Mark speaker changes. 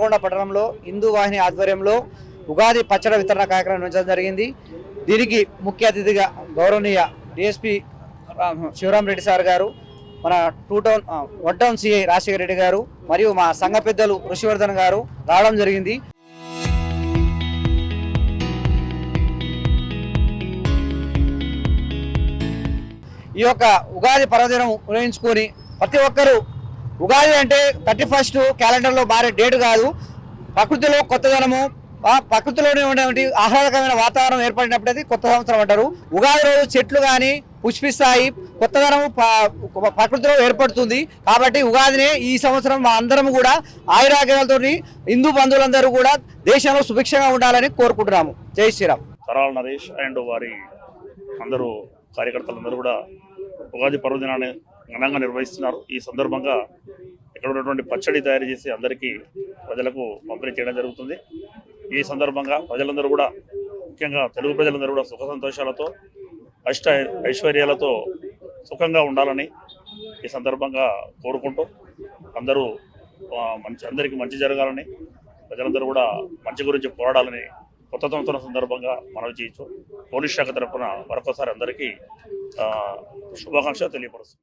Speaker 1: నల్లగొండ పట్టణంలో హిందూ వాహిని ఆధ్వర్యంలో ఉగాది పచ్చడి వితరణ కార్యక్రమం నిర్వహించడం జరిగింది. దీనికి ముఖ్య అతిథిగా గౌరవనీయ డిఎస్పీ శివరామ్ రెడ్డి సార్ గారు, మన 1 టౌన్ సిఐ రాజశేఖర రెడ్డి గారు మరియు మా సంఘ పెద్దలు ఋషివర్ధన్ గారు రావడం జరిగింది. ఈ యొక్క ఉగాది పర్వదినం ఉపయోగించుకొని ప్రతి ఒక్కరూ ఉగాది అంటే 31 క్యాలెండర్లో మారే డేట్ కాదు, ప్రకృతిలో కొత్తదనము, ప్రకృతిలోనే ఉండేటువంటి ఆహ్లాదకరమైన వాతావరణం ఏర్పడినప్పుడు అది కొత్త సంవత్సరం అంటారు. ఉగాది రోజు చెట్లు కానీ పుష్పిస్తాయి, కొత్తదనం ప్రకృతిలో ఏర్పడుతుంది. కాబట్టి ఉగాదినే ఈ సంవత్సరం మా అందరం కూడా ఆయురాగ్యాలతో హిందూ బంధువులందరూ కూడా దేశంలో సుభిక్షంగా ఉండాలని కోరుకుంటున్నాము. జై శ్రీరామ్.
Speaker 2: తరాల నరేష్ అండ్ వారి అందరూ కార్యకర్తలందరూ కూడా ఉగాది పర్వదినాన్ని ఘనంగా నిర్వహిస్తున్నారు. ఈ సందర్భంగా ఇక్కడ ఉన్నటువంటి పచ్చడి తయారు చేసి అందరికీ ప్రజలకు పంపిణీ చేయడం జరుగుతుంది. ఈ సందర్భంగా ప్రజలందరూ కూడా, ముఖ్యంగా తెలుగు ప్రజలందరూ కూడా సుఖ సంతోషాలతో ఐశ్వర్యాలతో సుఖంగా ఉండాలని ఈ సందర్భంగా కోరుకుంటూ అందరికీ మంచి జరగాలని, ప్రజలందరూ కూడా మంచి గురించి పోరాడాలని కొత్త సంవత్సరం సందర్భంగా మనవి చేయొచ్చు. పోలీస్ శాఖ తరఫున మరొకసారి అందరికీ శుభాకాంక్షలు తెలియపరుస్తుంది.